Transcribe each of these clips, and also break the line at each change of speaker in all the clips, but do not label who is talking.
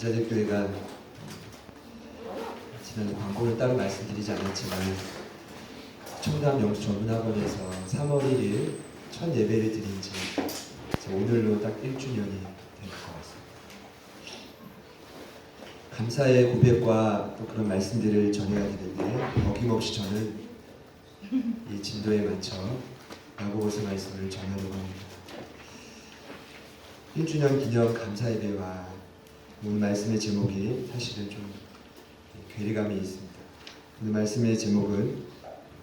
기자들교회가 지난주 광고를 따로 말씀드리지 않았지만 청담 영수전문학원에서 3월 1일 첫 예배를 드린 지 오늘로 딱 1주년이 될 것 같습니다. 감사의 고백과 또 그런 말씀들을 전해야 되는데 어김없이 저는 이 진도에 맞춰 야고보서 말씀을 전하려고 합니다. 1주년 기념 감사 예배와 오늘 말씀의 제목이 사실은 좀 괴리감이 있습니다. 오늘 말씀의 제목은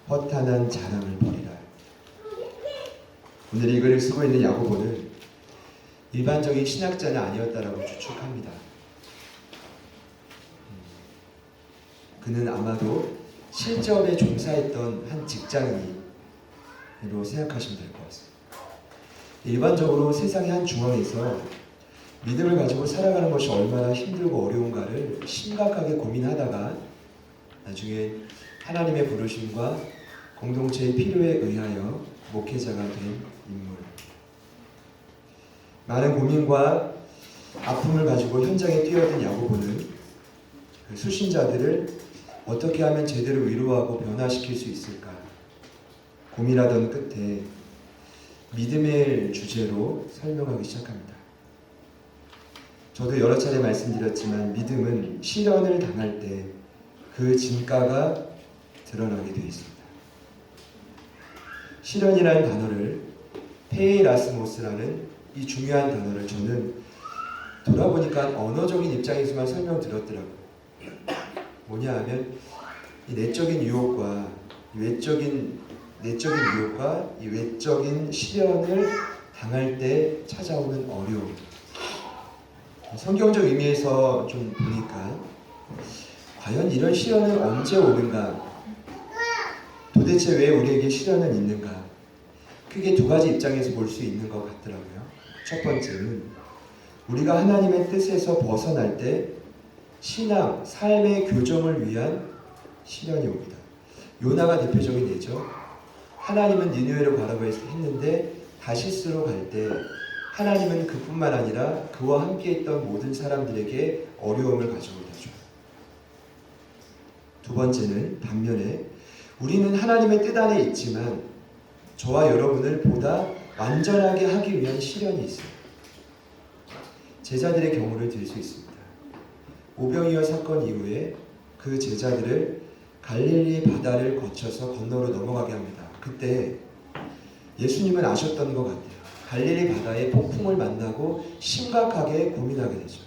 허탄한 자랑을 버리라. 오늘 이 글을 쓰고 있는 야고보는 일반적인 신학자는 아니었다라고 추측합니다. 그는 아마도 실전에 종사했던 한 직장인으로 생각하시면 될 것 같습니다. 일반적으로 세상의 한 중앙에서 믿음을 가지고 살아가는 것이 얼마나 힘들고 어려운가를 심각하게 고민하다가 나중에 하나님의 부르심과 공동체의 필요에 의하여 목회자가 된 인물. 많은 고민과 아픔을 가지고 현장에 뛰어든 야고보는 그 수신자들을 어떻게 하면 제대로 위로하고 변화시킬 수 있을까 고민하던 끝에 믿음의 주제로 설명하기 시작합니다. 저도 여러 차례 말씀드렸지만 믿음은 시련을 당할 때 그 진가가 드러나게 되어 있습니다. 시련이라는 단어를 페이라스모스라는 이 중요한 단어를 저는 돌아보니까 언어적인 입장에서만 설명드렸더라고요. 뭐냐 하면 이 내적인 유혹과 이 외적인 시련을 당할 때 찾아오는 어려움. 성경적 의미에서 좀 보니까 과연 이런 시련은 언제 오는가? 도대체 왜 우리에게 시련은 있는가? 크게 두 가지 입장에서 볼 수 있는 것 같더라고요. 첫 번째는 우리가 하나님의 뜻에서 벗어날 때 신앙, 삶의 교정을 위한 시련이 옵니다. 요나가 대표적인 예죠. 하나님은 니느웨로 가라고 했는데 다시스로 갈 때 하나님은 그뿐만 아니라 그와 함께 있던 모든 사람들에게 어려움을 가져오다 줘요. 두 번째는 반면에 우리는 하나님의 뜻 안에 있지만 저와 여러분을 보다 완전하게 하기 위한 시련이 있어요. 제자들의 경우를 들 수 있습니다. 오병이어 사건 이후에 그 제자들을 갈릴리 바다를 거쳐서 건너로 넘어가게 합니다. 그때 예수님은 아셨던 것 같아요. 갈릴리 바다에 폭풍을 만나고 심각하게 고민하게 되죠.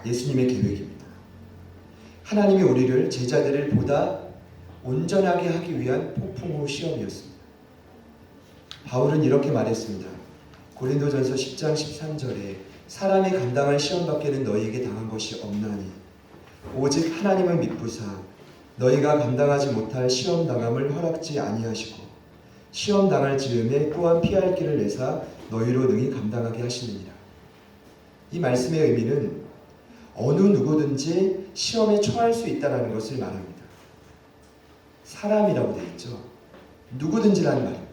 예수님의 계획입니다. 하나님이 우리를 제자들을 보다 온전하게 하기 위한 폭풍 시험이었습니다. 바울은 이렇게 말했습니다. 고린도전서 10장 13절에 사람이 감당할 시험 밖에는 너희에게 당한 것이 없나니 오직 하나님을 믿부사 너희가 감당하지 못할 시험 당함을 허락지 아니하시고 시험 당할 즈음에 또한 피할 길을 내사 너희로 능히 감당하게 하시느니라. 이 말씀의 의미는 어느 누구든지 시험에 처할 수 있다는 것을 말합니다. 사람이라고 되어 있죠. 누구든지라는 말입니다.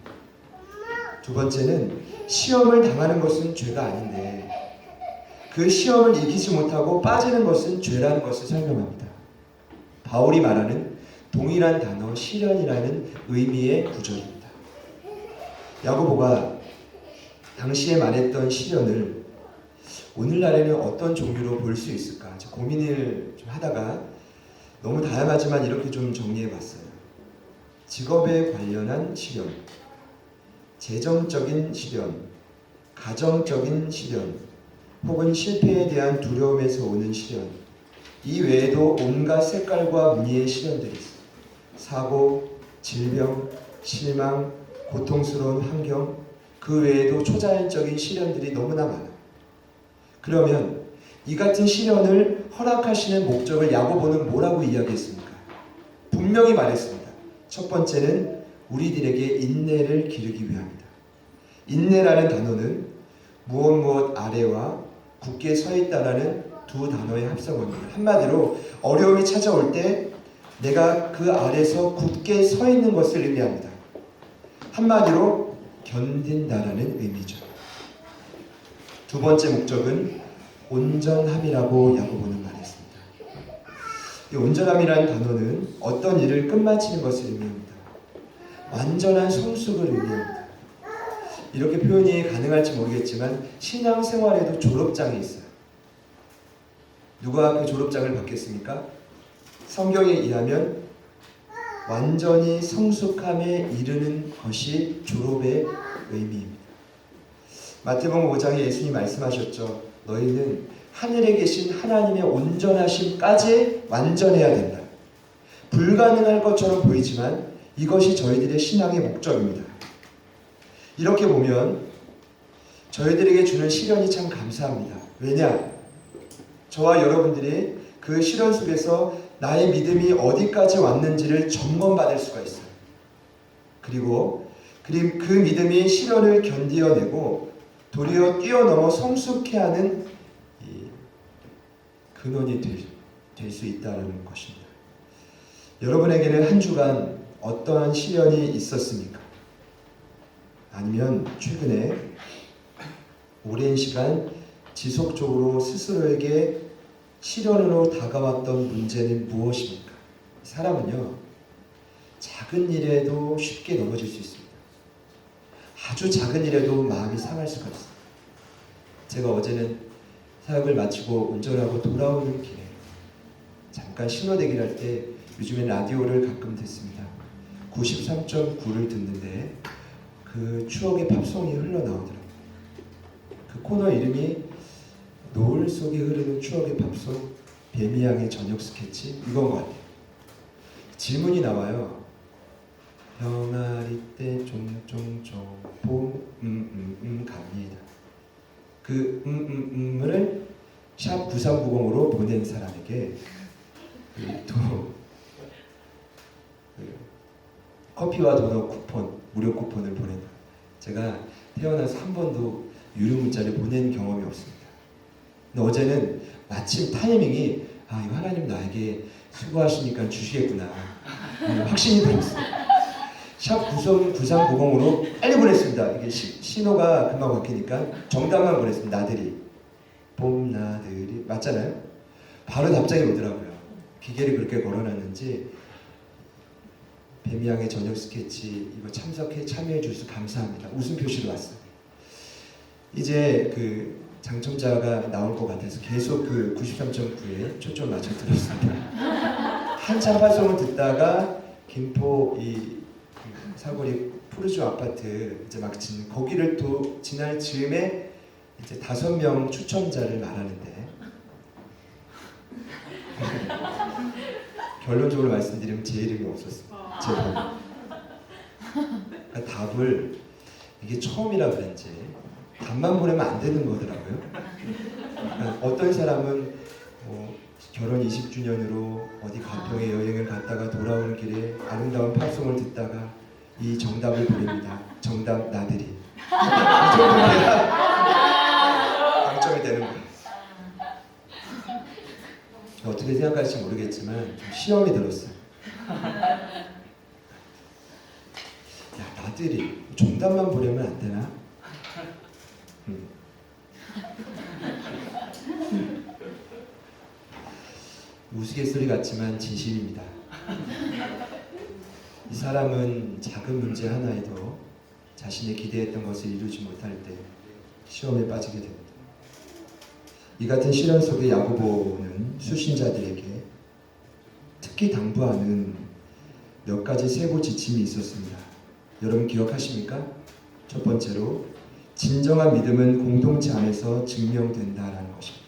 두 번째는 시험을 당하는 것은 죄가 아닌데 그 시험을 이기지 못하고 빠지는 것은 죄라는 것을 설명합니다. 바울이 말하는 동일한 단어 시련이라는 의미의 구절입니다. 야고보가 당시에 말했던 시련을 오늘날에는 어떤 종류로 볼 수 있을까 고민을 좀 하다가 너무 다양하지만 이렇게 좀 정리해봤어요. 직업에 관련한 시련, 재정적인 시련, 가정적인 시련, 혹은 실패에 대한 두려움에서 오는 시련, 이 외에도 온갖 색깔과 무늬의 시련들이 있어요. 사고, 질병, 실망, 고통스러운 환경, 그 외에도 초자연적인 시련들이 너무나 많아요. 그러면 이 같은 시련을 허락하시는 목적을 야고보는 뭐라고 이야기했습니까? 분명히 말했습니다. 첫 번째는 우리들에게 인내를 기르기 위함이다. 인내라는 단어는 무엇 아래와 굳게 서 있다라는 두 단어의 합성어입니다. 한마디로 어려움이 찾아올 때 내가 그 아래서 굳게 서 있는 것을 의미합니다. 한마디로 견딘다라는 의미죠. 두 번째 목적은 온전함이라고 야고보는 말했습니다. 이 온전함이라는 단어는 어떤 일을 끝마치는 것을 의미합니다. 완전한 성숙을 의미합니다. 이렇게 표현이 가능할지 모르겠지만 신앙생활에도 졸업장이 있어요. 누가 그 졸업장을 받겠습니까? 성경에 의하면 완전히 성숙함에 이르는 것이 졸업의 의미입니다. 마태복음 5장에 예수님이 말씀하셨죠. 너희는 하늘에 계신 하나님의 온전하심까지 완전해야 된다. 불가능할 것처럼 보이지만 이것이 저희들의 신앙의 목적입니다. 이렇게 보면 저희들에게 주는 시련이 참 감사합니다. 왜냐? 저와 여러분들이 그 시련 속에서 나의 믿음이 어디까지 왔는지를 점검받을 수가 있어요. 그리고 그 믿음이 시련을 견디어내고 도리어 뛰어넘어 성숙해 하는 근원이 될 수 있다는 것입니다. 여러분에게는 한 주간 어떠한 시련이 있었습니까? 아니면 최근에 오랜 시간 지속적으로 스스로에게 시련으로 다가왔던 문제는 무엇입니까? 사람은요, 작은 일에도 쉽게 넘어질 수 있습니다. 아주 작은 일에도 마음이 상할 수가 있어요. 제가 어제는 사역을 마치고 운전하고 돌아오는 길에 잠깐 신호대기를 할 때 요즘에 라디오를 가끔 듣습니다. 93.9를 듣는데 그 추억의 팝송이 흘러나오더라고요. 그 코너 이름이 노을 속에 흐르는 추억의 팝송 뱀이양의 저녁 스케치 이건 것 같아요. 질문이 나와요. 병아리 때 종종종 봄 갑니다. 그 을 샵 9390으로 보낸 사람에게 또 커피와 도넛 쿠폰, 무료 쿠폰을 보낸다. 제가 태어나서 한 번도 유료 문자를 보낸 경험이 없습니다. 근데 어제는 마침 타이밍이 이거 하나님 나에게 수고하시니까 주시겠구나 확신이 들었어요. 샵 9390으로 빨리 보냈습니다. 이게 신호가 금방 바뀌니까 정답만 보냈습니다. 나들이 봄 나들이 맞잖아요. 바로 답장이 오더라고요. 기계를 그렇게 걸어놨는지 뱀이양의 저녁 스케치 이거 참여해 주셔서 감사합니다. 웃음 표시로 왔어요. 이제 그 당첨자가 나올 것 같아서 계속 그 93.9에 초점 맞춰 들었습니다. 한참 방송을 듣다가 김포 이 사거리 푸르주 아파트 이제 막 거기를 또 지날 즈음에 이제 5명 추첨자를 말하는데 결론적으로 말씀드리면 제 이름이 없었어요. 제 번호. 그러니까 답을 이게 처음이라 그런지 답만 보내면 안 되는 거더라고요. 그러니까 어떤 사람은 결혼 20주년으로 어디 가평에 여행을 갔다가 돌아오는 길에 아름다운 팝송을 듣다가 이 정답을 보냅니다. 정답 나들이. 이 정도면 당첨이 되는 거예요. 어떻게 생각할지 모르겠지만 좀 시험이 들었어요. 야, 나들이 정답만 보내면 안 되나? 우스갯소리 같지만 진심입니다. 이 사람은 작은 문제 하나에도 자신이 기대했던 것을 이루지 못할 때 시험에 빠지게 됩니다. 이 같은 시련 속에 야고보는 수신자들에게 특히 당부하는 몇 가지 세부 지침이 있었습니다. 여러분 기억하십니까? 첫 번째로 진정한 믿음은 공동체 안에서 증명된다라는 것입니다.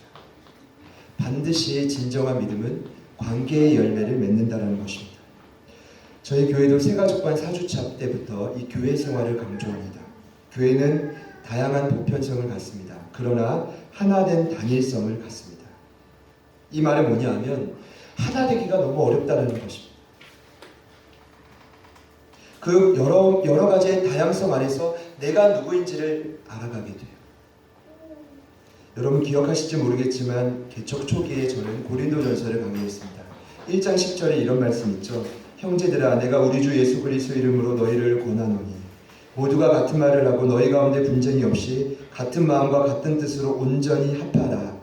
반드시 진정한 믿음은 관계의 열매를 맺는다라는 것입니다. 저희 교회도 새가족반 4주차 때부터 이 교회 생활을 강조합니다. 교회는 다양한 보편성을 갖습니다. 그러나 하나된 단일성을 갖습니다. 이 말은 뭐냐 하면 하나 되기가 너무 어렵다는 것입니다. 그 여러 가지의 다양성 안에서 내가 누구인지를 알아가게 돼요. 여러분 기억하실지 모르겠지만 개척 초기에 저는 고린도전서를 강의했습니다. 1장 10절에 이런 말씀 있죠. 형제들아 내가 우리 주 예수 그리스도 이름으로 너희를 권하노니 모두가 같은 말을 하고 너희 가운데 분쟁이 없이 같은 마음과 같은 뜻으로 온전히 합하라.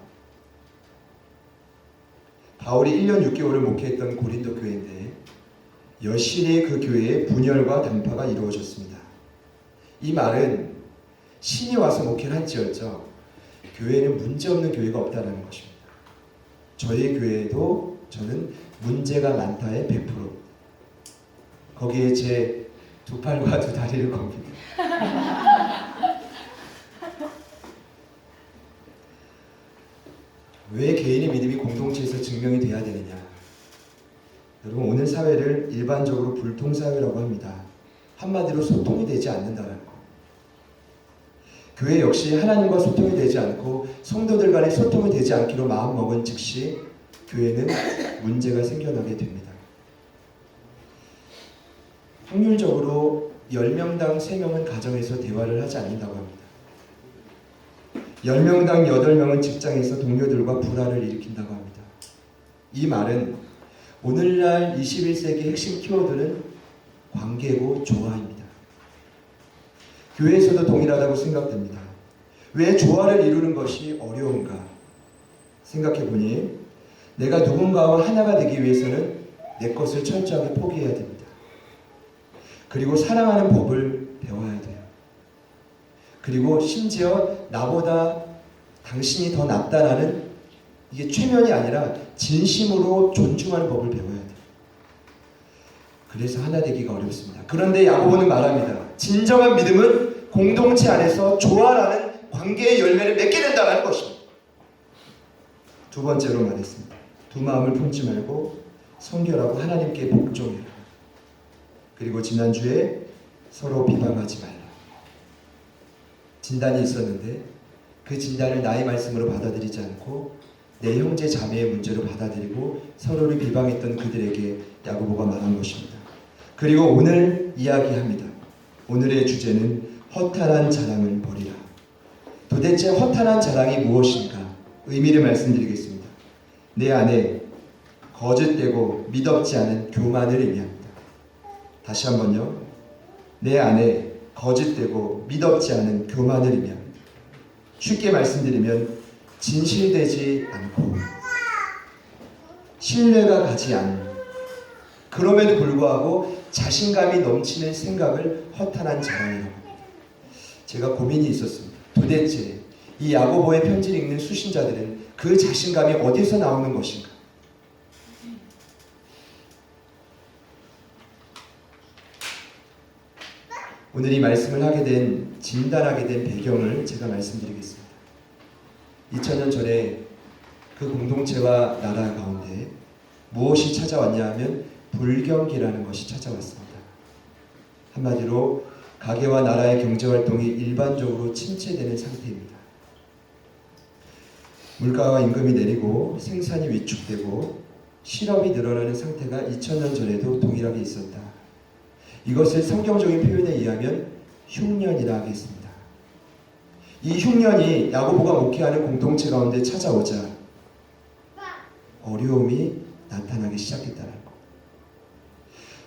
바울이 1년 6개월을 목회했던 고린도 교회인데 여실히 그 교회에 분열과 단파가 이루어졌습니다. 이 말은 신이 와서 목회를 할지언정 교회에는 문제없는 교회가 없다는 것입니다. 저희 교회에도 저는 문제가 많다의 100%. 거기에 제 두 팔과 두 다리를 겁니다. 왜 개인의 믿음이 공동체에서 증명이 돼야 되느냐? 여러분, 오늘 사회를 일반적으로 불통사회라고 합니다. 한마디로 소통이 되지 않는다는 거. 교회 역시 하나님과 소통이 되지 않고 성도들 간에 소통이 되지 않기로 마음먹은 즉시 교회는 문제가 생겨나게 됩니다. 확률적으로 10명당 3명은 가정에서 대화를 하지 않는다고 합니다. 10명당 8명은 직장에서 동료들과 불화를 일으킨다고 합니다. 이 말은 오늘날 21세기 핵심 키워드는 관계고 조화입니다. 교회에서도 동일하다고 생각됩니다. 왜 조화를 이루는 것이 어려운가 생각해보니 내가 누군가와 하나가 되기 위해서는 내 것을 철저하게 포기해야 됩니다. 그리고 사랑하는 법을 배워야 돼요. 그리고 심지어 나보다 당신이 더 낫다라는 이게 최면이 아니라 진심으로 존중하는 법을 배워야 돼요. 그래서 하나 되기가 어렵습니다. 그런데 야고보는 말합니다. 진정한 믿음은 공동체 안에서 조화라는 관계의 열매를 맺게 된다는 것입니다. 두 번째로 말했습니다. 두 마음을 품지 말고 성결하고 하나님께 복종해라. 그리고 지난주에 서로 비방하지 말라. 진단이 있었는데 그 진단을 나의 말씀으로 받아들이지 않고 내 형제 자매의 문제로 받아들이고 서로를 비방했던 그들에게 야고보가 말한 것입니다. 그리고 오늘 이야기합니다. 오늘의 주제는 허탄한 자랑을 버리라. 도대체 허탄한 자랑이 무엇인가? 의미를 말씀드리겠습니다. 내 안에 거짓되고 믿업지 않은 교만을 의미합니다. 다시 한번요. 내 안에 거짓되고 믿업지 않은 교만을 의미합니다. 쉽게 말씀드리면 진실되지 않고 신뢰가 가지 않는, 그럼에도 불구하고 자신감이 넘치는 생각을 허탄한 자랑이라고 합니다. 제가 고민이 있었습니다. 도대체 이 야고보의 편지를 읽는 수신자들은 그 자신감이 어디서 나오는 것인가? 오늘 이 말씀을 하게 된, 진단하게 된 배경을 제가 말씀드리겠습니다. 2000년 전에 그 공동체와 나라 가운데 무엇이 찾아왔냐 하면 불경기라는 것이 찾아왔습니다. 한마디로 가게와 나라의 경제활동이 일반적으로 침체되는 상태입니다. 물가와 임금이 내리고 생산이 위축되고 실업이 늘어나는 상태가 2000년 전에도 동일하게 있었다. 이것을 성경적인 표현에 의하면 흉년이라 하겠습니다. 이 흉년이 야고보가 목회하는 공동체 가운데 찾아오자 어려움이 나타나기 시작했다는 것.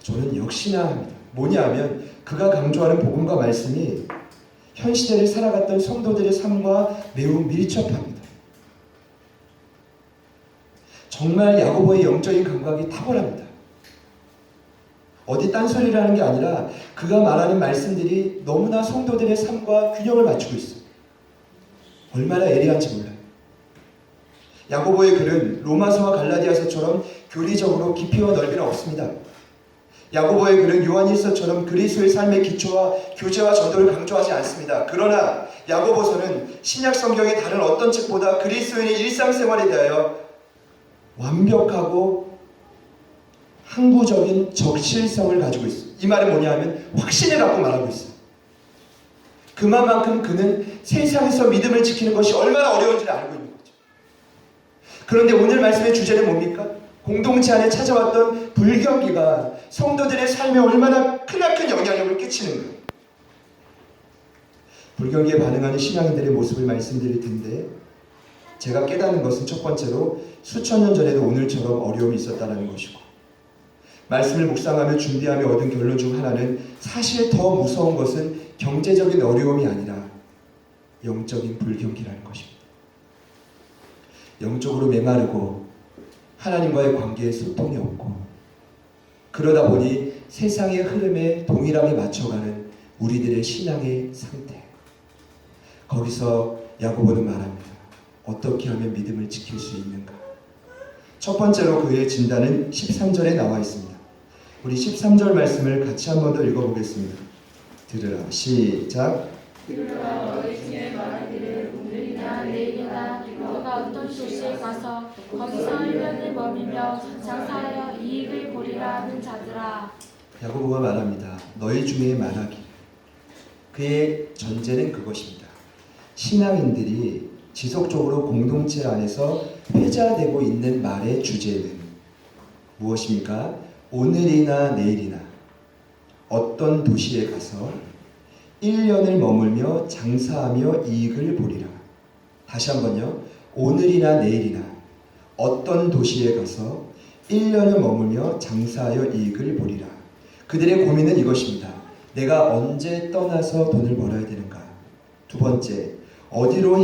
저는 역시나 합니다. 뭐냐 하면 그가 강조하는 복음과 말씀이 현 시대를 살아갔던 성도들의 삶과 매우 밀접합니다. 정말 야고보의 영적인 감각이 탁월합니다. 어디 딴소리를 하는 게 아니라 그가 말하는 말씀들이 너무나 성도들의 삶과 균형을 맞추고 있어요. 얼마나 예리한지 몰라요. 야고보의 글은 로마서와 갈라디아서처럼 교리적으로 깊이와 넓이는 없습니다. 야고보의 글은 요한일서처럼 그리스도의 삶의 기초와 교제와 전도를 강조하지 않습니다. 그러나 야고보서는 신약 성경의 다른 어떤 책보다 그리스도인의 일상생활에 대하여 완벽하고 항구적인 적실성을 가지고 있어요. 이 말은 뭐냐 하면 확신을 갖고 말하고 있어요. 그만큼 그는 세상에서 믿음을 지키는 것이 얼마나 어려운지를 알고 있는 거죠. 그런데 오늘 말씀의 주제는 뭡니까? 공동체 안에 찾아왔던 불경기가 성도들의 삶에 얼마나 크나큰 영향력을 끼치는 거예요. 불경기에 반응하는 신앙인들의 모습을 말씀드릴 텐데 제가 깨닫는 것은 첫 번째로 수천 년 전에도 오늘처럼 어려움이 있었다는 것이고, 말씀을 묵상하며 준비하며 얻은 결론 중 하나는 사실 더 무서운 것은 경제적인 어려움이 아니라 영적인 불경기라는 것입니다. 영적으로 메마르고 하나님과의 관계에 소통이 없고, 그러다 보니 세상의 흐름에 동일하게 맞춰가는 우리들의 신앙의 상태. 거기서 야고보는 말합니다. 어떻게 하면 믿음을 지킬 수 있는가? 첫 번째로 그의 진단은 13절에 나와 있습니다. 우리 13절 말씀을 같이 한 번 더 읽어보겠습니다. 들으라. 시작.
들으라. 너희 중에 말하기를 오늘이나 내일이나 너가 어떤 도시에 가서 거기서 1년을 머물며 장사하여 이익을 보리라 하는 자들아.
야고보가 말합니다. 너희 중에 말하기를. 그의 전제는 그것입니다. 신앙인들이 지속적으로 공동체 안에서 회자되고 있는 말의 주제는 무엇입니까? 오늘이나 내일이나 어떤 도시에 가서 1년을 머물며 장사하며 이익을 보리라. 다시 한번요. 오늘이나 내일이나 어떤 도시에 가서 1년을 머물며 장사하여 이익을 보리라. 그들의 고민은 이것입니다. 내가 언제 떠나서 돈을 벌어야 되는가? 두 번째, 어디로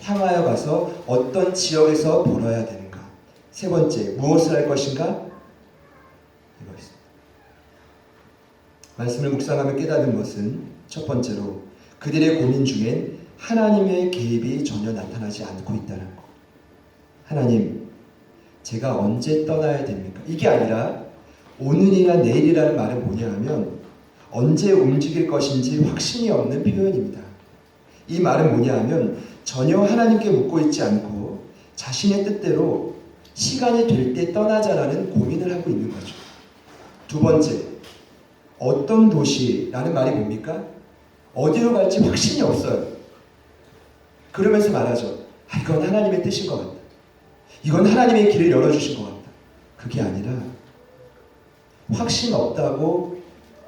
향하여 가서 어떤 지역에서 벌어야 되는가? 세 번째, 무엇을 할 것인가? 이것입니다. 말씀을 묵상하며 깨닫는 것은 첫 번째로 그들의 고민 중엔 하나님의 개입이 전혀 나타나지 않고 있다는 것. 하나님, 제가 언제 떠나야 됩니까? 이게 아니라 오늘이나 내일이라는 말은 뭐냐 하면 언제 움직일 것인지 확신이 없는 표현입니다. 이 말은 뭐냐 하면 전혀 하나님께 묻고 있지 않고 자신의 뜻대로 시간이 될 때 떠나자라는 고민을 하고 있는 거죠. 두 번째, 어떤 도시라는 말이 뭡니까? 어디로 갈지 확신이 없어요. 그러면서 말하죠. 이건 하나님의 뜻인 것 같다. 이건 하나님의 길을 열어주신 것 같다. 그게 아니라 확신 없다고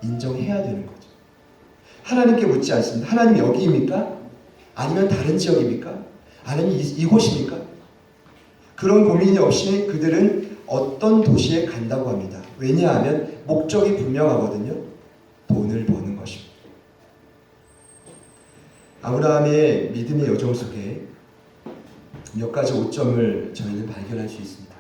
인정해야 되는 거죠. 하나님께 묻지 않습니다. 하나님 여기입니까? 아니면 다른 지역입니까? 아니면 이곳입니까? 그런 고민이 없이 그들은 어떤 도시에 간다고 합니다. 왜냐하면 목적이 분명하거든요. 돈을 버는 것입니다. 아브라함의 믿음의 여정 속에 몇 가지 오점을 저희는 발견할 수 있습니다.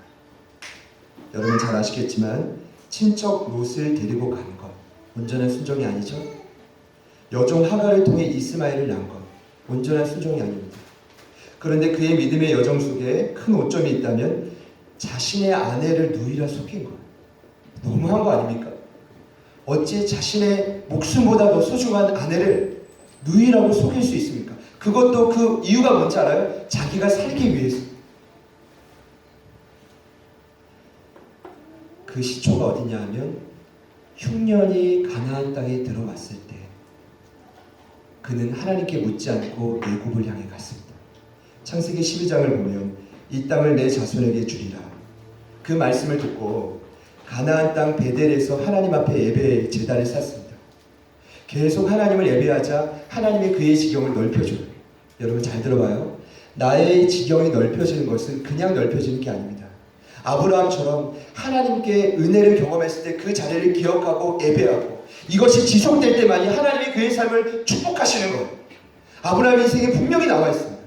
여러분 잘 아시겠지만 친척 롯을 데리고 간 것, 온전한 순종이 아니죠. 여종 하갈을 통해 이스마엘을 낳은 것, 온전한 순종이 아닙니다. 그런데 그의 믿음의 여정 속에 큰 오점이 있다면 자신의 아내를 누이라 속인 것. 너무한 거 아닙니까? 어찌 자신의 목숨보다 더 소중한 아내를 누이라고 속일 수 있습니까? 그것도 그 이유가 뭔지 알아요? 자기가 살기 위해서. 그 시초가 어디냐 하면 흉년이 가나안 땅에 들어왔을 때 그는 하나님께 묻지 않고 애굽을 향해 갔습니다. 창세기 12장을 보면 이 땅을 내 자손에게 주리라. 그 말씀을 듣고 가나안 땅 베델에서 하나님 앞에 예배 제단을 쌓습니다. 계속 하나님을 예배하자 하나님의 그의 지경을 넓혀줘요. 여러분 잘 들어봐요. 나의 지경이 넓혀지는 것은 그냥 넓혀지는 게 아닙니다. 아브라함처럼 하나님께 은혜를 경험했을 때 그 자리를 기억하고 예배하고 이것이 지속될 때만이 하나님이 그의 삶을 축복하시는 거예요. 아브라함 인생에 분명히 나와 있습니다.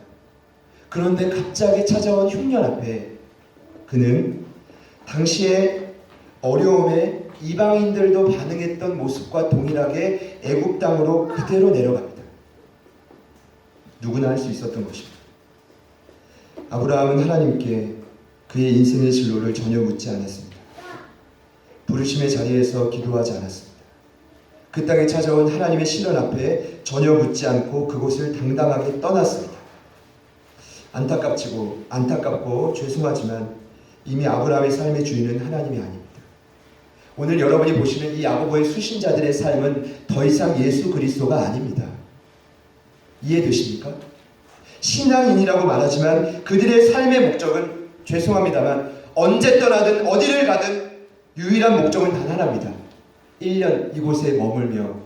그런데 갑자기 찾아온 흉년 앞에 그는 당시의 어려움에 이방인들도 반응했던 모습과 동일하게 애굽 땅으로 그대로 내려갑니다. 누구나 할 수 있었던 것입니다. 아브라함은 하나님께 그의 인생의 진로를 전혀 묻지 않았습니다. 부르심의 자리에서 기도하지 않았습니다. 그 땅에 찾아온 하나님의 시련 앞에 전혀 묻지 않고 그곳을 당당하게 떠났습니다. 안타깝고 죄송하지만 이미 아브라함의 삶의 주인은 하나님이 아닙니다. 오늘 여러분이 보시는 이 야고보의 수신자들의 삶은 더 이상 예수 그리스도가 아닙니다. 이해되십니까? 신앙인이라고 말하지만 그들의 삶의 목적은 죄송합니다만 언제 떠나든 어디를 가든 유일한 목적은 단 하나입니다. 1년 이곳에 머물며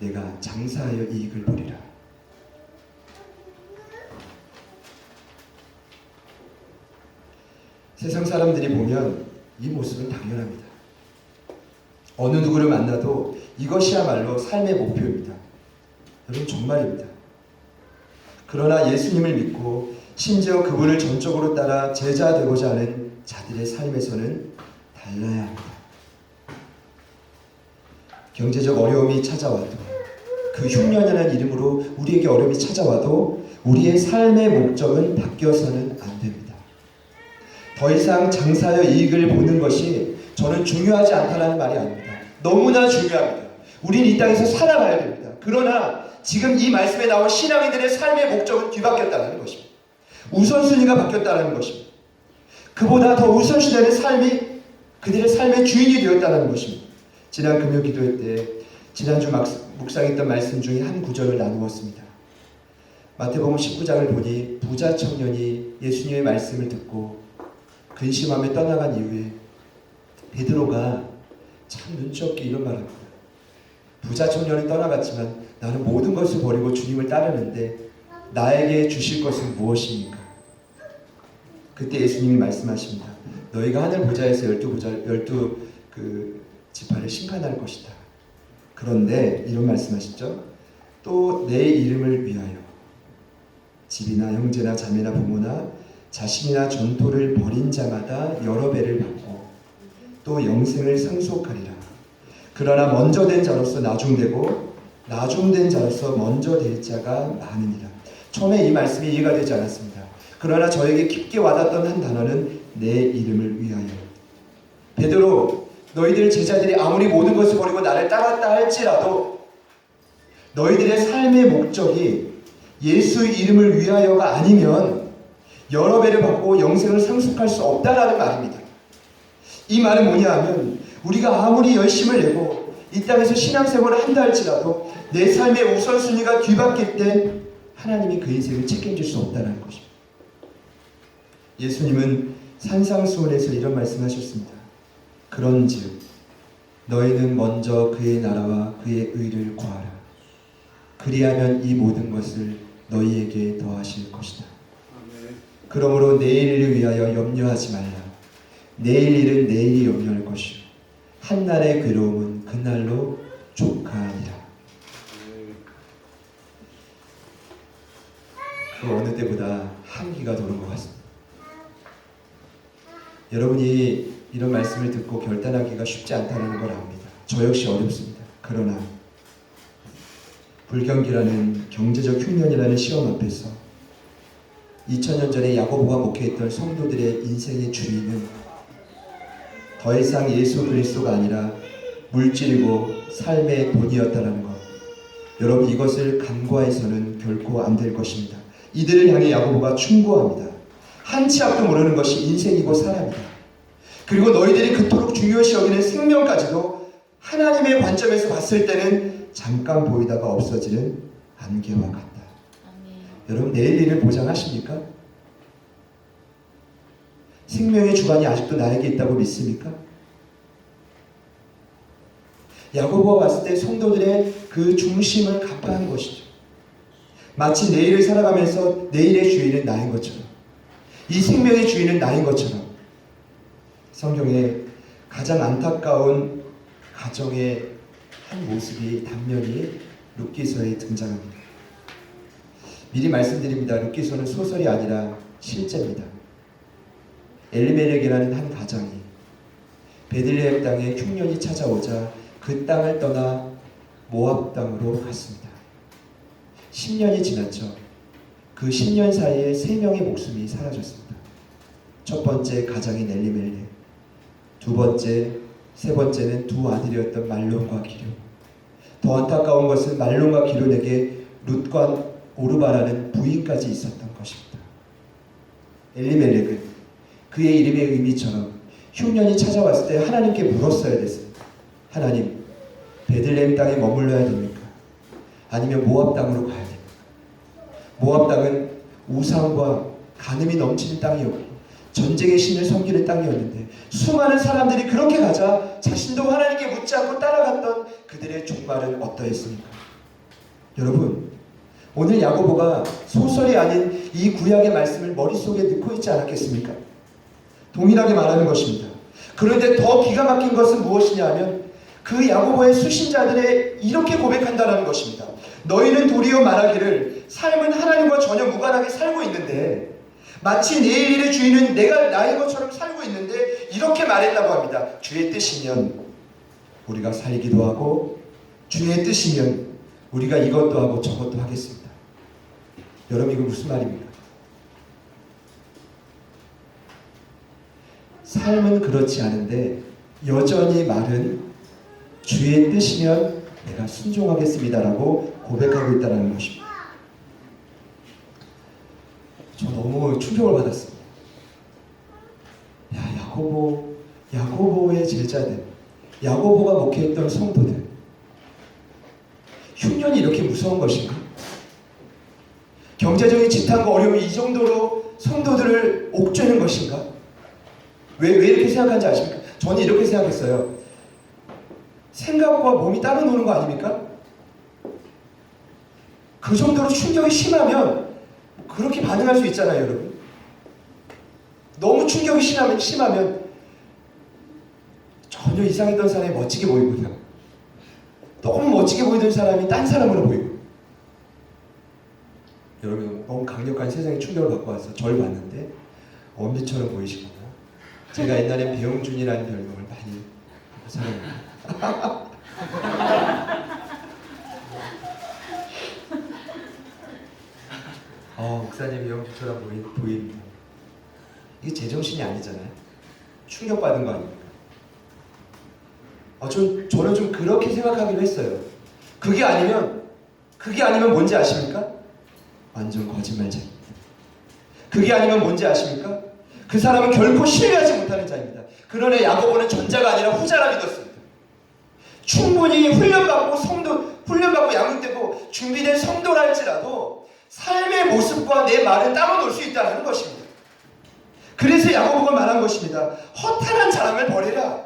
내가 장사하여 이익을 보리라. 세상 사람들이 보면 이 모습은 당연합니다. 어느 누구를 만나도 이것이야말로 삶의 목표입니다. 여러분 정말입니다. 그러나 예수님을 믿고 심지어 그분을 전적으로 따라 제자 되고자 하는 자들의 삶에서는 달라야 합니다. 경제적 어려움이 찾아와도, 그 흉년이라는 이름으로 우리에게 어려움이 찾아와도 우리의 삶의 목적은 바뀌어서는 안 됩니다. 더 이상 장사여 이익을 보는 것이 저는 중요하지 않다는 말이 아닙니다. 너무나 중요합니다. 우리는 이 땅에서 살아가야 됩니다. 그러나 지금 이 말씀에 나온 신앙인들의 삶의 목적은 뒤바뀌었다는 것입니다. 우선순위가 바뀌었다는 것입니다. 그보다 더 우선시되는 삶이 그들의 삶의 주인이 되었다는 것입니다. 지난 금요 기도회 때 지난주 묵상했던 말씀 중에 한 구절을 나누었습니다. 마태복음 19장을 보니 부자 청년이 예수님의 말씀을 듣고 근심하며 떠나간 이후에 베드로가 참 눈치 없게 이런 말합니다. 부자 청년이 떠나갔지만 나는 모든 것을 버리고 주님을 따르는데 나에게 주실 것은 무엇입니까? 그때 예수님이 말씀하십니다. 너희가 하늘 보좌에서 12 지파를 심판할 것이다. 그런데 이런 말씀하시죠. 또 내 이름을 위하여 집이나 형제나 자매나 부모나 자신이나 전토를 벌인 자마다 여러 배를 받고 또 영생을 상속하리라. 그러나 먼저 된 자로서 나중되고 나중된 자로서 먼저 될 자가 많으니라. 처음에 이 말씀이 이해가 되지 않았습니다. 그러나 저에게 깊게 와닿던 한 단어는 내 이름을 위하여. 베드로, 너희들 제자들이 아무리 모든 것을 버리고 나를 따랐다 할지라도 너희들의 삶의 목적이 예수 이름을 위하여가 아니면 여러 배를 받고 영생을 상속할 수 없다라는 말입니다. 이 말은 뭐냐 하면 우리가 아무리 열심을 내고 이 땅에서 신앙생활을 한다 할지라도 내 삶의 우선순위가 뒤바뀔 때 하나님이 그 인생을 책임질 수 없다는 것입니다. 예수님은 산상수훈에서 이런 말씀하셨습니다. 그런즉 너희는 먼저 그의 나라와 그의 의를 구하라. 그리하면 이 모든 것을 너희에게 더하실 것이다. 그러므로 내일을 위하여 염려하지 말라. 내일 일은 내일이 염려할 것이요 한날의 괴로움은 그날로 족하리라. 그 어느 때보다 한기가 도는 것 같습니다. 여러분이 이런 말씀을 듣고 결단하기가 쉽지 않다는 걸 압니다. 저 역시 어렵습니다. 그러나 불경기라는 경제적 흉년이라는 시험 앞에서 2000년 전에 야고보가 목회했던 성도들의 인생의 주인은 더 이상 예수 그리스도가 아니라 물질이고 삶의 돈이었다는 것. 여러분 이것을 간과해서는 결코 안 될 것입니다. 이들을 향해 야고보가 충고합니다. 한치 앞도 모르는 것이 인생이고 사람이다. 그리고 너희들이 그토록 중요시 여기는 생명까지도 하나님의 관점에서 봤을 때는 잠깐 보이다가 없어지는 안개와 같다.
아멘.
여러분 내일 일을 보장하십니까? 생명의 주관이 아직도 나에게 있다고 믿습니까? 야고보가 봤을 때 성도들의 그 중심을 간파한 것이죠. 마치 내일을 살아가면서 내일의 주인은 나인 것처럼, 이 생명의 주인은 나인 것처럼 성경에 가장 안타까운 가정의 한 모습이 단면이 룻기서에 등장합니다. 미리 말씀드립니다. 룻기서는 소설이 아니라 실제입니다. 엘리멜렉이라는 한 가장이 베들레헴 땅에 흉년이 찾아오자 그 땅을 떠나 모압 땅으로 갔습니다. 10년이 지났죠. 그 10년 사이에 3명의 목숨이 사라졌습니다. 첫 번째 가장인 엘리멜렉, 두 번째, 세 번째는 두 아들이었던 말론과 기럯. 더 안타까운 것은 말론과 기럯에게 룻과 오르바라는 부인까지 있었던 것입니다. 엘리멜렉은 그의 이름의 의미처럼 흉년이 찾아왔을 때 하나님께 물었어야 됐습니다. 하나님, 베들레헴 땅에 머물러야 됩니까? 아니면 모압 땅으로 가야 됩니까? 모압 땅은 우상과 간음이 넘치는 땅이었고 전쟁의 신을 섬기는 땅이었는데 수많은 사람들이 그렇게 가자 자신도 하나님께 묻지 않고 따라갔던 그들의 종말은 어떠했습니까? 여러분, 오늘 야고보가 소설이 아닌 이 구약의 말씀을 머릿속에 넣고 있지 않았겠습니까? 동일하게 말하는 것입니다. 그런데 더 기가 막힌 것은 무엇이냐 하면 그 야고보의 수신자들의 이렇게 고백한다는 것입니다. 너희는 도리어 말하기를 삶은 하나님과 전혀 무관하게 살고 있는데 마치 내일 일의 주인은 내가 나인 것처럼 살고 있는데 이렇게 말했다고 합니다. 주의 뜻이면 우리가 살기도 하고 주의 뜻이면 우리가 이것도 하고 저것도 하겠습니다. 여러분 이거 무슨 말입니까? 삶은 그렇지 않은데 여전히 말은 주의 뜻이면 내가 순종하겠습니다라고 고백하고 있다는 것입니다. 저 너무 충격을 받았습니다. 야고보의 제자들, 야고보가 목회했던 성도들, 흉년이 이렇게 무서운 것인가? 경제적인 지탄과 어려움이 이 정도로 성도들을 옥죄는 것인가? 왜 이렇게 생각하는지 아십니까? 저는 이렇게 생각했어요. 생각과 몸이 따로 노는 거 아닙니까? 그 정도로 충격이 심하면 그렇게 반응할 수 있잖아요, 여러분. 너무 충격이 심하면 전혀 이상했던 사람이 멋지게 보이고요. 너무 멋지게 보이던 사람이 딴 사람으로 보이고. 여러분 너무 강력한 세상의 충격을 받고 와서 절 봤는데 엄비처럼 보이시구나. 제가 옛날에 배용준이라는 별명을 많이 사용합니다. 목사님 배용준처럼 보입니다. 이게 제정신이 아니잖아요. 충격받은 거 아닙니까? 저는 좀 그렇게 생각하기로 했어요. 그게 아니면 뭔지 아십니까? 완전 거짓말자입니다. 그게 아니면 뭔지 아십니까? 그 사람은 결코 신뢰하지 못하는 자입니다. 그러나 야고보는 전자가 아니라 후자라 믿었습니다. 충분히 훈련받고 양육되고 준비된 성도라 할지라도 삶의 모습과 내 말은 따로 놀 수 있다는 것입니다. 그래서 야고보가 말한 것입니다. 허탄한 자랑을 버리라.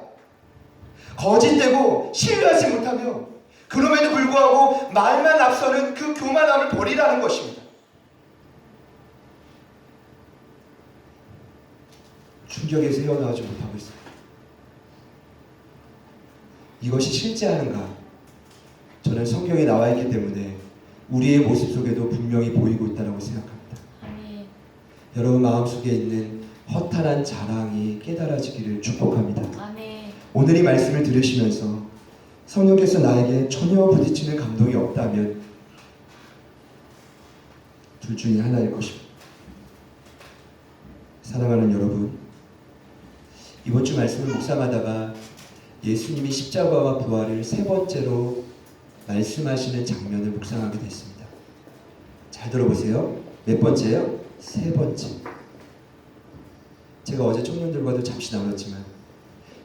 거짓되고 신뢰하지 못하며 그럼에도 불구하고 말만 앞서는 그 교만함을 버리라는 것입니다. 충격에서 헤어나오지 못하고 있습니다. 이것이 실제하는가? 저는 성경에 나와 있기 때문에 우리의 모습 속에도 분명히 보이고 있다고 생각합니다.
아멘.
여러분 마음속에 있는 허탄한 자랑이 깨달아지기를 축복합니다.
아멘.
오늘 이 말씀을 들으시면서 성령께서 나에게 전혀 부딪히는 감동이 없다면 둘 중에 하나일 것입니다. 사랑하는 여러분, 이번 주 말씀을 묵상하다가 예수님이 십자가와 부활을 세 번째로 말씀하시는 장면을 묵상하게 됐습니다. 잘 들어보세요. 몇 번째요? 세 번째. 제가 어제 청년들과도 잠시 나눴지만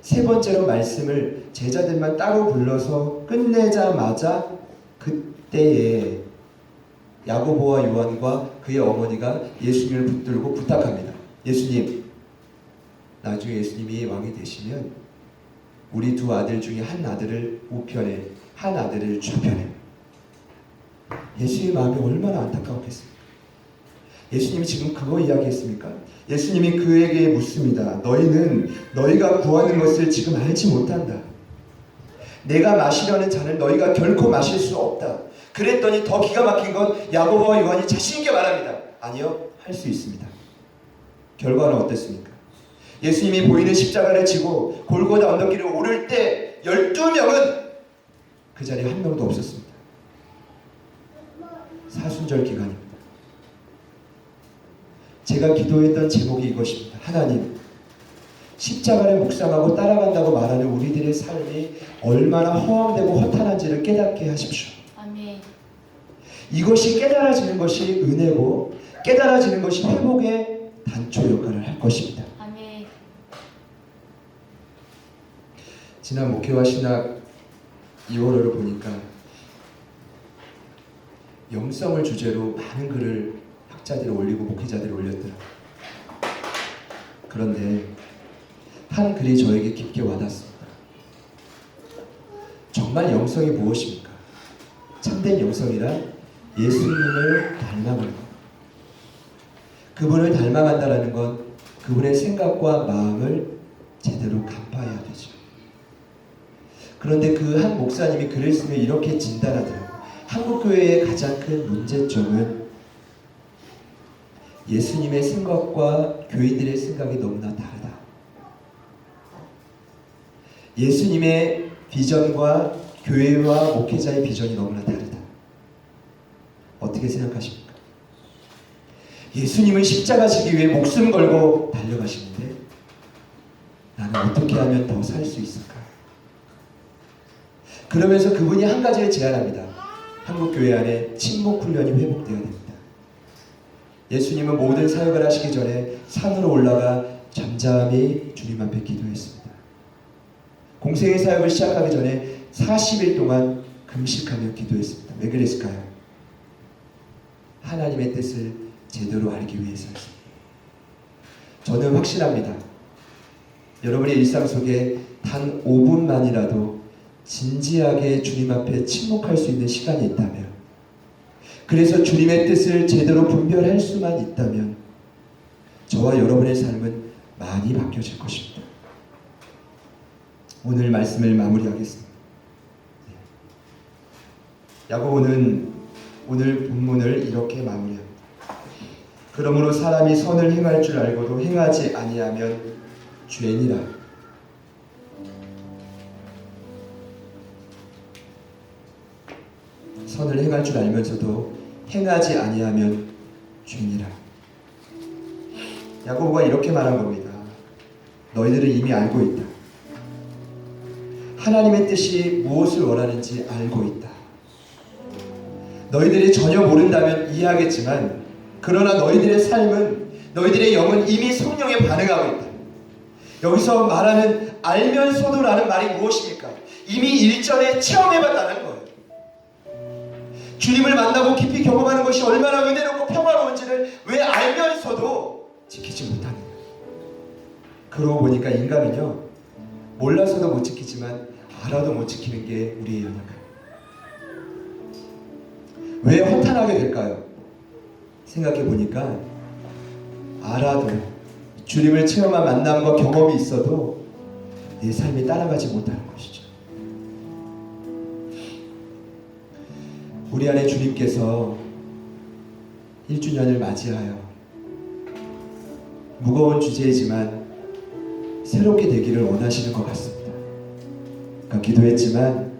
세 번째로 말씀을 제자들만 따로 불러서 끝내자마자 그때에 야고보와 요한과 그의 어머니가 예수님을 붙들고 부탁합니다. 예수님, 나중에 예수님이 왕이 되시면 우리 두 아들 중에 한 아들을 우편에, 한 아들을 좌편에. 예수님의 마음이 얼마나 안타까웠겠습니까? 예수님이 지금 그거 이야기했습니까? 예수님이 그에게 묻습니다. 너희는 너희가 구하는 것을 지금 알지 못한다. 내가 마시려는 잔을 너희가 결코 마실 수 없다. 그랬더니 더 기가 막힌 건 야고보와 요한이 자신 있게 말합니다. 아니요, 할 수 있습니다. 결과는 어땠습니까? 예수님이 보이는 십자가를 지고 골고다 언덕길을 오를 때 12명은 그 자리에 한 명도 없었습니다. 사순절 기간입니다. 제가 기도했던 제목이 이것입니다. 하나님, 십자가를 묵상하고 따라간다고 말하는 우리들의 삶이 얼마나 허황되고 허탄한지를 깨닫게 하십시오.
아멘.
이것이 깨달아지는 것이 은혜고 깨달아지는 것이 회복의 단초 역할을 할 것입니다.
아멘.
지난 목회와 신학 2월호를 보니까 영성을 주제로 많은 글을 학자들이 올리고 목회자들이 올렸더라고요. 그런데 한 글이 저에게 깊게 와닿습니다. 정말 영성이 무엇입니까? 참된 영성이란 예수님을 닮아가는 것. 그분을 닮아간다는 건 그분의 생각과 마음을 제대로 간파해야 되죠. 그런데 그 한 목사님이 글을 쓰며 이렇게 진단하더라고요. 한국교회의 가장 큰 문제점은 예수님의 생각과 교인들의 생각이 너무나 다르다. 예수님의 비전과 교회와 목회자의 비전이 너무나 다르다. 어떻게 생각하십니까? 예수님은 십자가 지기 위해 목숨 걸고 달려가시는데 나는 어떻게 하면 더 살 수 있을까? 그러면서 그분이 한 가지를 제안합니다. 한국교회 안에 침묵 훈련이 회복되어야 됩니다. 예수님은 모든 사역을 하시기 전에 산으로 올라가 잠잠히 주님 앞에 기도했습니다. 공생의 사역을 시작하기 전에 40일 동안 금식하며 기도했습니다. 왜 그랬을까요? 하나님의 뜻을 제대로 알기 위해서였습니다. 저는 확신합니다. 여러분의 일상 속에 단 5분만이라도 진지하게 주님 앞에 침묵할 수 있는 시간이 있다면, 그래서 주님의 뜻을 제대로 분별할 수만 있다면 저와 여러분의 삶은 많이 바뀌어질 것입니다. 오늘 말씀을 마무리하겠습니다. 야고보는 오늘 본문을 이렇게 마무리합니다. 그러므로 사람이 선을 행할 줄 알고도 행하지 아니하면 죄니라. 선을 행할 줄 알면서도 행하지 아니하면 죄니라. 야고보가 이렇게 말한 겁니다. 너희들은 이미 알고 있다. 하나님의 뜻이 무엇을 원하는지 알고 있다. 너희들이 전혀 모른다면 이해하겠지만, 그러나 너희들의 삶은, 너희들의 영은 이미 성령에 반응하고 있다. 여기서 말하는 알면서도라는 말이 무엇입니까? 이미 일전에 체험해봤다는 거예요. 주님을 만나고 깊이 경험하는 것이 얼마나 은혜롭고 평화로운지를 왜 알면서도 지키지 못하는 거예요. 그러고 보니까 인간은요, 몰라서도 못 지키지만 알아도 못 지키는 게 우리의 연약함. 왜 허탄하게 될까요? 생각해 보니까 알아도, 주님을 체험한 만남과 경험이 있어도 내 삶이 따라가지 못하는 것이죠. 우리 안에 주님께서 1주년을 맞이하여 무거운 주제이지만 새롭게 되기를 원하시는 것 같습니다. 아까 기도했지만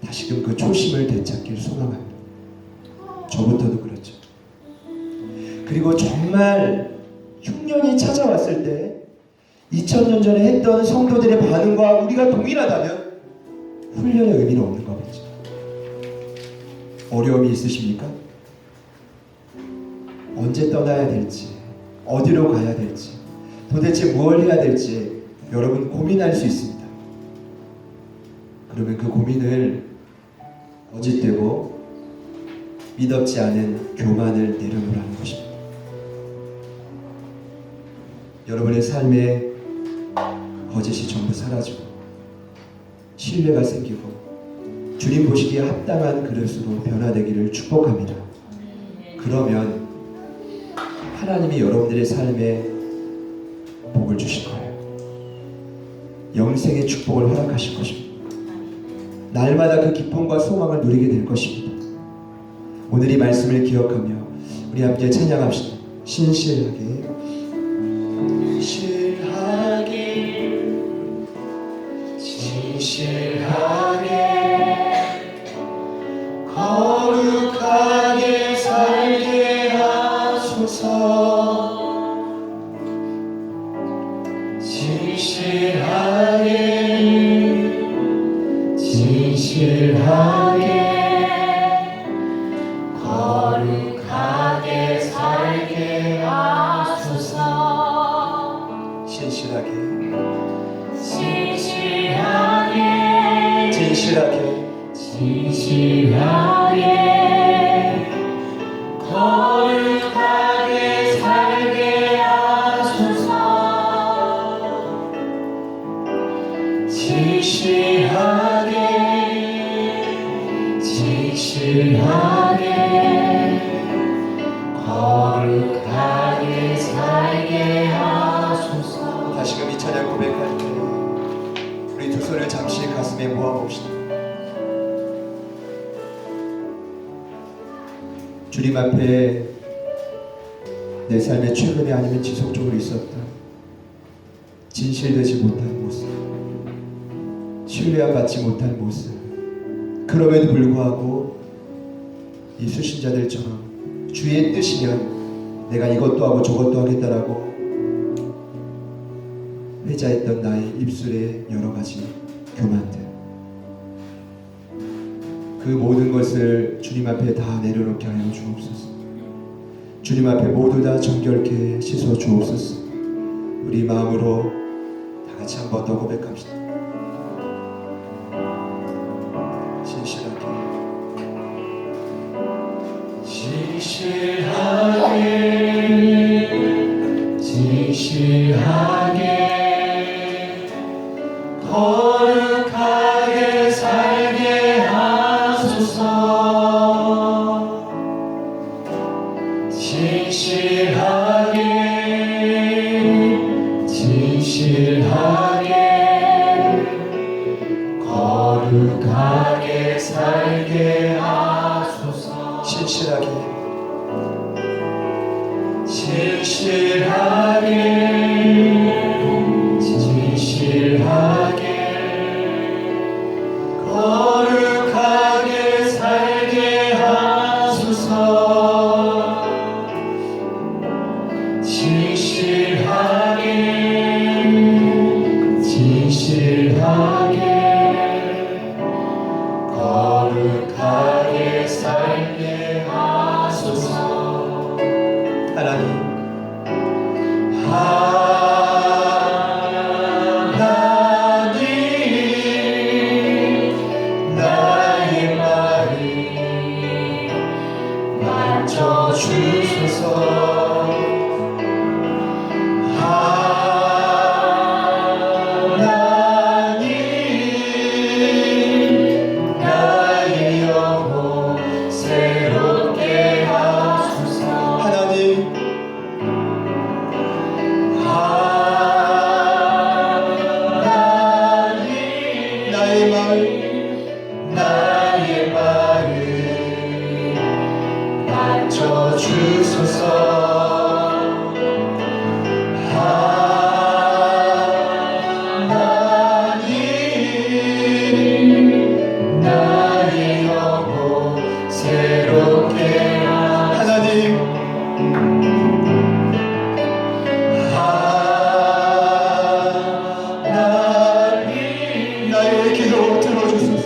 다시금 그 초심을 되찾길 소망합니다. 저부터도 그렇죠. 그리고 정말 흉년이 찾아왔을 때 2000년 전에 했던 성도들의 반응과 우리가 동일하다면 훈련의 의미는 없는 거겠죠. 어려움이 있으십니까? 언제 떠나야 될지, 어디로 가야 될지, 도대체 무엇을 해야 될지 여러분 고민할 수 있습니다. 그러면 그 고민을 거짓되고 믿었지 않은 교만을 내려놓으라는 것입니다. 여러분의 삶에 거짓이 전부 사라지고 신뢰가 생기고 주님 보시기에 합당한 그릇으로 변화되기를 축복합니다. 그러면 하나님이 여러분들의 삶에 복을 주실 거예요. 영생의 축복을 허락하실 것입니다. 날마다 그 기쁨과 소망을 누리게 될 것입니다. 오늘 이 말씀을 기억하며 우리 함께 찬양합시다. 신실하게 진실하게 거룩하게 살게 하소서. 진실하게 거룩하게 살게 하소서. 진실하게 거룩하게 살게 하소서. 진실하게 거룩하게 살게 하소서. 다시금 이 찬양 고백할 때 우리 두 손을 잠시 가슴에 모아봅시다. 주님 앞에 내 삶에 최근에 아니면 지속적으로 있었던 진실되지 못한 모습, 신뢰받지 못한 모습, 그럼에도 불구하고 이 수신자들처럼 주의 뜻이면 내가 이것도 하고 저것도 하겠다라고 회자했던 나의 입술의 여러 가지 교만들, 그 모든 것을 주님 앞에 다 내려놓게 하여 주옵소서. 주님 앞에 모두 다 정결케 씻어 주옵소서. 우리 마음으로 다 같이 한 번 더 고백합시다. 진실하게
진실하게 거룩하게 살게 하소서. 진실하게 거룩하게 살게 하소서.
진실하게
거룩하게 살게 하소서. 진실하게 거룩하게 살게 하소서.
하나님
나의 말을 만져주소서. 하나님 나의 영혼 새롭게 하소서.
하나님 나의
말을 만져주소서. 하나님 나의 영혼 새롭게
하나님 나의 기도 들어주소서.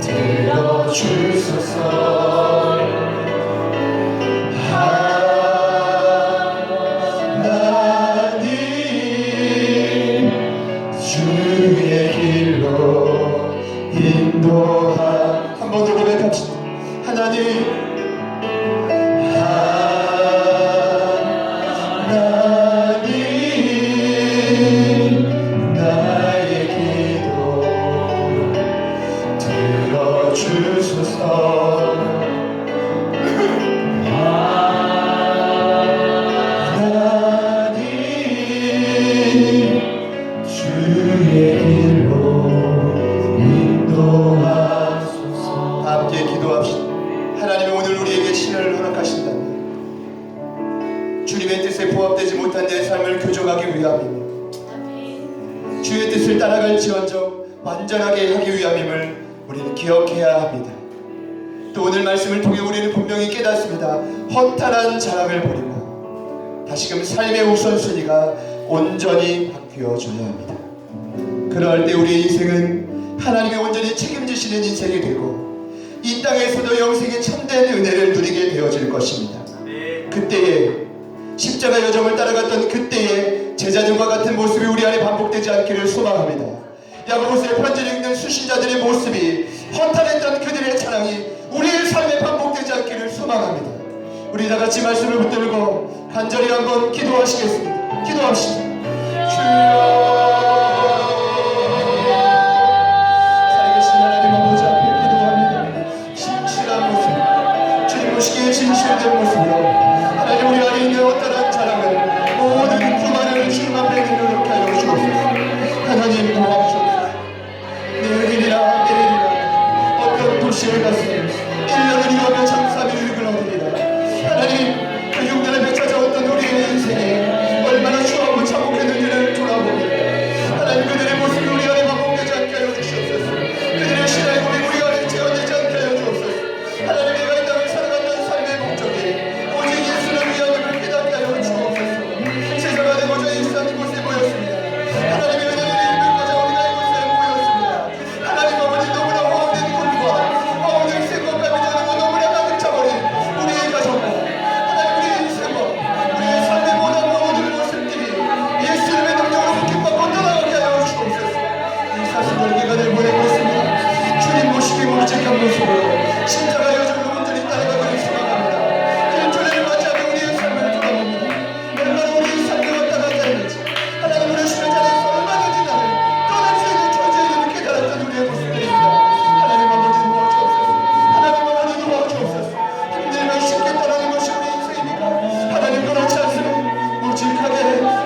들어주소서. 하나님 주의 길로 인도하.
한 번 더 고백합시다. 하나님
하나님 나의 기도 들어주소서. 하나님 주의 길로 인도하소서.
함께 기도합시다. 하나님은 오늘 우리에게 신을 허락하신다면 주님의 뜻에 부합되지 못한 내 삶을 교정하기 위함이며 주의 뜻을 따라갈지언정 완전하게 하기 위함임을 우리는 기억해야 합니다. 또 오늘 말씀을 통해 우리는 분명히 깨닫습니다. 허탄한 자랑을 버리고 다시금 삶의 우선순위가 온전히 바뀌어져야 합니다. 그러할 때 우리의 인생은 하나님이 온전히 책임지시는 인생이 되고 이 땅에서도 영생의 참된 은혜를 누리게 되어질 것입니다. 그때에 십자가 여정을 따라갔던 그때의 제자들과 같은 모습이 우리 안에 반복되지 않기를 소망합니다. 야고보서의 편지를 읽는 수신자들의 모습이 허탄했던 그들의 자랑이 우리의 삶에 반복되지 않기를 소망합니다. 우리 다같이 말씀을 붙들고 간절히 한번 기도하시겠습니다. 기도합시다. 주여, 살아계신 하나님 아버지 앞에 기도합니다. 진실한 모습, 주님 보시기에 진실된 모습으로 하나님 우리 안에 있는 어떠한 자랑을 모든 교만을 주님 앞에 내려놓게 하여 주옵소서. 하나님 도와주옵소서. 내일이나 어떤 도시에 가서 1년을 일하며 장사비를 우직한 모습으로 십자가 여정을 온전히 따라가기를 소망합니다. 일주일을 맞이하며 우리의 삶을 돌아봅니다. 얼마나 우리의 삶이 왔다 갔다 했는지, 하나님 우리 주의 자리에서 얼마든지 나를 떠날 수 있는 존재임을 깨달았던 우리의 모습들입니다. 하나님 아버지 도와주옵소서. 하나님 아버지 도와주옵소서. 힘들면 쉽게 떠나는 것이 우리 인생입니까? 하나님 그렇지 않습니다. 우직하게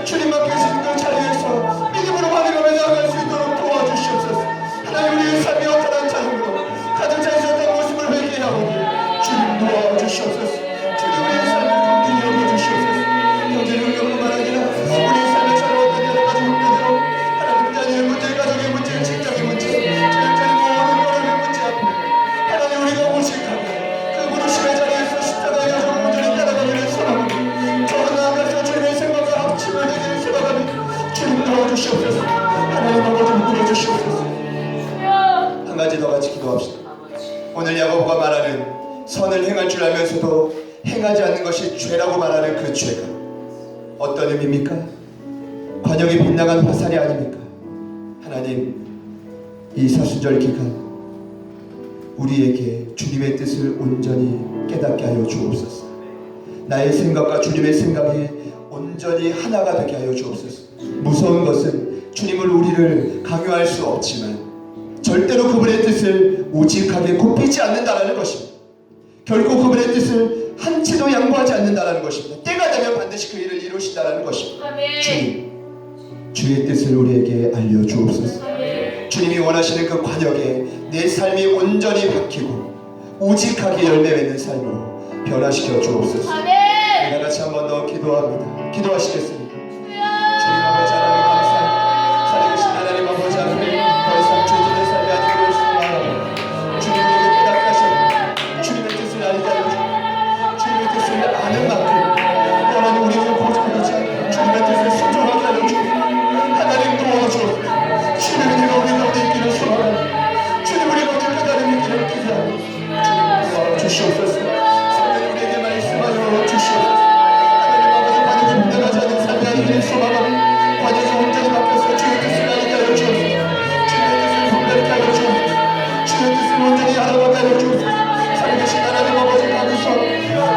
주님 앞에 계신 그 자리에서 믿음으로 확인하며 나아갈 수 있도록 도와주시옵소서. 하나님 우리의 삶이 어떠한 자음으로 가정자에서 어떤 모습을 회개하오니 주님 도와주시옵소서. 주님 우리의 삶을 긍휼히 여겨주시옵소서. 경제 능력뿐만 아니라 우리의 삶의 차로 어떤 여러 가지 문제로 하나님 자녀의 문제, 가족의 문제, 직장의 문제, 자연적인 모든 어려움의 문제 앞에 하나님 우리가 무식하게 그 부르심의 자리에서 십자가의 여정을 온전히 따라가기를 소망하며 저 나아가서 주님의 생각과 합심을 되기를 소망하며 주님 도와주시옵소서. 하나님 아버지 묶어주시옵소서. 한 가지 더 같이 기도합시다. 오늘 야고보가 말하는 선을 행할 줄 알면서도 행하지 않는 것이 죄라고 말하는 그 죄가 어떤 의미입니까? 관역이 빗나간 화살이 아닙니까? 하나님 이 사순절 기간 우리에게 주님의 뜻을 온전히 깨닫게 하여 주옵소서. 나의 생각과 주님의 생각이 온전히 하나가 되게 하여 주옵소서. 무서운 것은 주님을 우리를 강요할 수 없지만 절대로 그분의 뜻을 오직하게 굽히지 않는다라는 것입니다. 결코 그분의 뜻을 한치도 양보하지 않는다라는 것입니다. 때가 되면 반드시 그 일을 이루신다라는 것입니다. 주님, 주의 뜻을 우리에게 알려주옵소서. 주님이 원하시는 그 관역에 내 삶이 온전히 바뀌고 오직하게 열매 맺는 삶으로 변화시켜 주옵소서. 우리 같이 한 번 더 기도합니다. 기도하시겠습니다. 주님 아버지 하나님 감사합니다. 살아계신 하나님 아버지 앞에 더 이상 죄짓는 삶이 아니기를 소망하고 주님 우리에게 깨닫게 하셔서 주님의 뜻을 알게 하여 주옵소서. 주님의 뜻을 아는 만큼 하나님 우리에게 고집하지 않고 주님의 뜻을 순종하게 하여 주옵소서. 하나님 도와주옵소서. 주님 우리가 우리 가운데 있기를 소망합니다. 주님 우리 가운데 깨달음이 있기를 기대하고 주님 도와주시옵소서. 성령 우리에게 말씀하여 주시옵소서. 하나님 아버지 관역이 빗나가지 않는 삶이 아니기를 소망하고 관역이 온전히 바뀌어서 주의 뜻을 알게 하여 주옵소서. 주의 뜻을 분별케 하여 주옵소서. 주의 뜻을 온전히 알아가게 하여 주옵소서. 살아계신 하나님 아버지 감사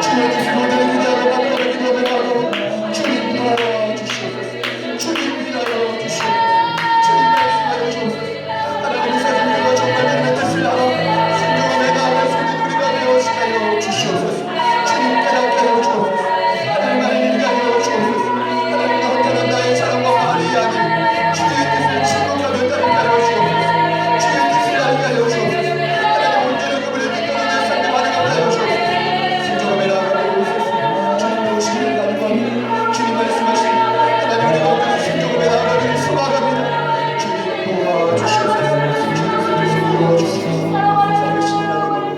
주의 뜻을 온전히 기대하고 바꾸어 기도하며 주님 도와주시옵소서. 주님 위하여 주시옵소서. 주님 말씀하여 주옵소서. 하나님의 사람들과 정말 주님의 뜻을 알아 순종하며 나아갈 수 있는 우리가 되어지게 하여 주시옵소서. 주님 깨닫게 하여 주옵소서. 하나님 말을 읽게 하여 주옵소서. 하나님의 허탄한 나의 사랑과 말이 아닌 주의 뜻을 침묵하며 따르게 하여 주옵소서. 주의 뜻을 알게 하여 주옵소서. 하나님 온전히 그분의 뜻대로 내 삶에 반응하게 하여 주옵소서. 순종하며 나아가게 하옵소서. 주님 보시기를 간구하며 주님 말씀하시니 하나님 우리가 온전히 순종하며 나아가기를 소망합니다. 주님 도와주시옵소서. 주님의 뜻을 이루어주시옵소서. 살아계신 하나님 아버지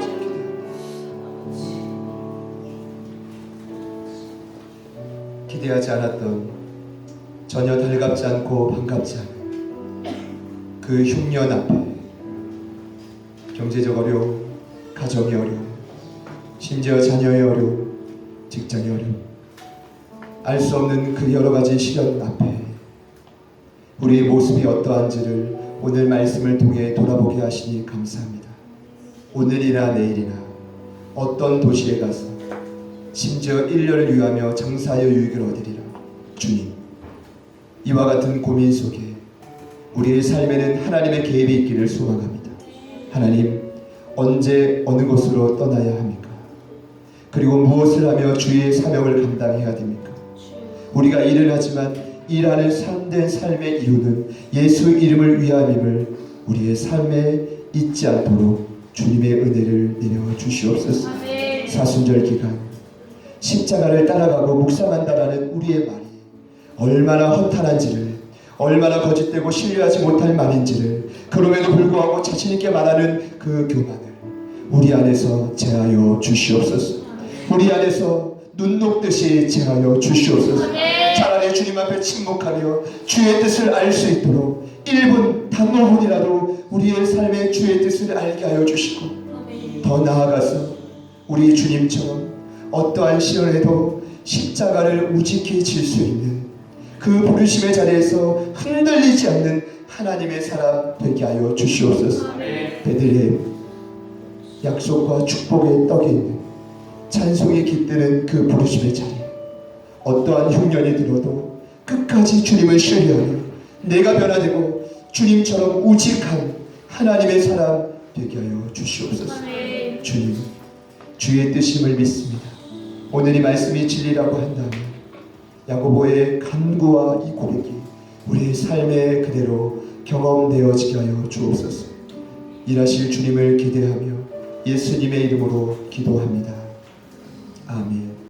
기대하지 않았던 전혀 달갑지 않고 반갑지 않은 그 흉년 앞에 경제적 어려움, 가정의 어려움, 심지어 자녀의 어려움, 직장의 어려움, 알 수 없는 그 여러 가지 시련 앞에 우리의 모습이 어떠한지를 오늘 말씀을 통해 돌아보게 하시니 감사합니다. 오늘이나 내일이나 어떤 도시에 가서 심지어 1년을 위하며 장사하여 유익을 얻으리라. 주님, 이와 같은 고민 속에 우리의 삶에는 하나님의 개입이 있기를 소망합니다. 하나님, 언제 어느 곳으로 떠나야 합니까? 그리고 무엇을 하며 주의 사명을 감당해야 됩니까? 우리가 일을 하지만 일하는 참된 삶의 이유는 예수 이름을 위함임을 우리의 삶에 잊지 않도록 주님의 은혜를 내려 주시옵소서. 사순절 기간 십자가를 따라가고 묵상한다라는 우리의 말이 얼마나 허탄한지를, 얼마나 거짓되고 신뢰하지 못할 말인지를 그럼에도 불구하고 자신있게 말하는 그 교만을 우리 안에서 제하여 주시옵소서. 우리 안에서 눈 녹듯이 제하여 주시옵소서. 차라리 주님 앞에 침묵하며 주의 뜻을 알 수 있도록 1분 단 5분이라도 우리의 삶의 주의 뜻을 알게 하여 주시고, 더 나아가서 우리 주님처럼 어떠한 시련에도 십자가를 우직히 질 수 있는 그 부르심의 자리에서 흔들리지 않는 하나님의 사람 되게 하여 주시옵소서. 베들레헴 약속과 축복의 떡이 있는 찬송이 깃드는 그 부르심의 자리, 어떠한 흉년이 들어도 끝까지 주님을 신뢰하며 내가 변화되고 주님처럼 우직한 하나님의 사람 되게 하여 주시옵소서.
아멘.
주님, 주의 뜻임을 믿습니다. 오늘 이 말씀이 진리라고 한다면 야고보의 간구와 이 고백이 우리의 삶에 그대로 경험되어지게 하여 주옵소서. 일하실 주님을 기대하며 예수님의 이름으로 기도합니다. 아멘.